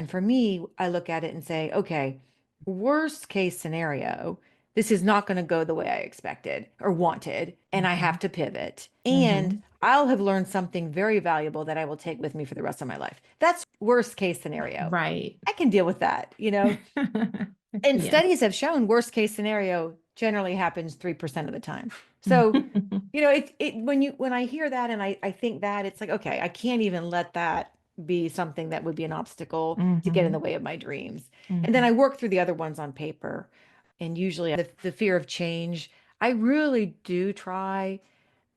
And for me, I look at it and say, okay, worst case scenario, this is not going to go the way I expected or wanted, and I have Mhm. to pivot. And Mhm. I'll have learned something very valuable that I will take with me for the rest of my life. That's worst case scenario. Right. I can deal with that, you know? And Yeah. studies have shown worst case scenario generally happens 3% of the time. So, when I hear that and I think that, it's like, okay, I can't even let that be something that would be an obstacle to get in the Mhm. way of my dreams. And then I Mhm. work through the other ones on paper. And usually the fear of change, I really do try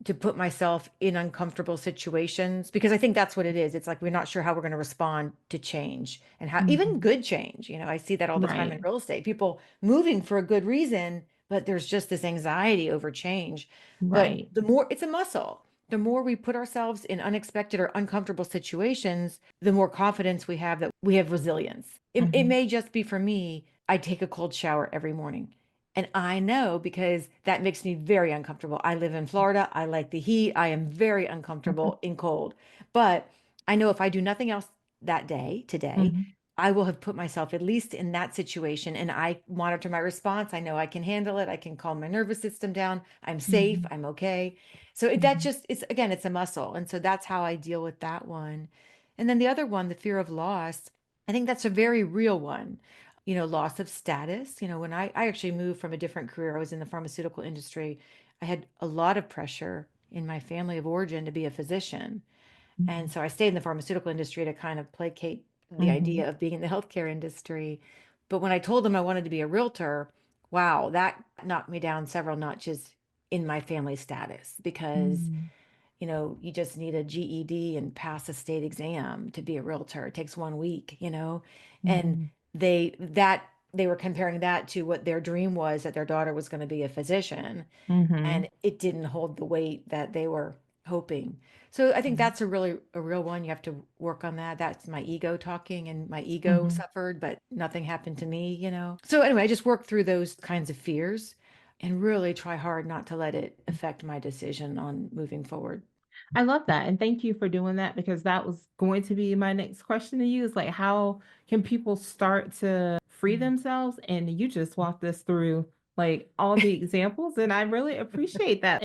to put myself in uncomfortable situations because I think that's what it is. It's like we're not sure how we're going to respond to change and how even Mhm. good change. I see that all the time in Right. real estate. People moving for a good reason, but there's just this anxiety over change. But Right. the more it's a muscle, the more we put ourselves in unexpected or uncomfortable situations, the more confidence we have that we have resilience. It Mhm. may just be for me, I take a cold shower every morning. And I know because that makes me very uncomfortable. I live in Florida. I like the heat. I am very uncomfortable in cold. But I know if I do nothing else that day, today, Mhm. I will have put myself at least in that situation and I monitor my response. I know I can handle it. I can calm my nervous system down. I'm safe. Mhm. I'm okay. So that Mhm. just, it's again, it's a muscle. And so that's how I deal with that one. And then the other one, the fear of loss, I think that's a very real one. Loss of status. When I actually moved from a different career, I was in the pharmaceutical industry. I had a lot of pressure in my family of origin to be a physician. And Mhm. so I stayed in the pharmaceutical industry to kind of placate the Mhm. idea of being in the healthcare industry. But when I told them I wanted to be a realtor, wow, that knocked me down several notches in my family status because Mhm. you just need a GED and pass a state exam to be a realtor. It takes 1 week, and Mhm. they were comparing that to what their dream was that their daughter was going to be a physician, and Mhm. it didn't hold the weight that they were hoping. So I think Mhm. that's a real one. You have to work on that. That's my ego talking, and my ego Mhm. suffered, but nothing happened to me. So anyway, I just work through those kinds of fears and really try hard not to let it affect my decision on moving forward. I love that. And thank you for doing that because that was going to be my next question to you is like, how can people start to free Mm. themselves? And you just walked us through like all the examples. And I really appreciate that.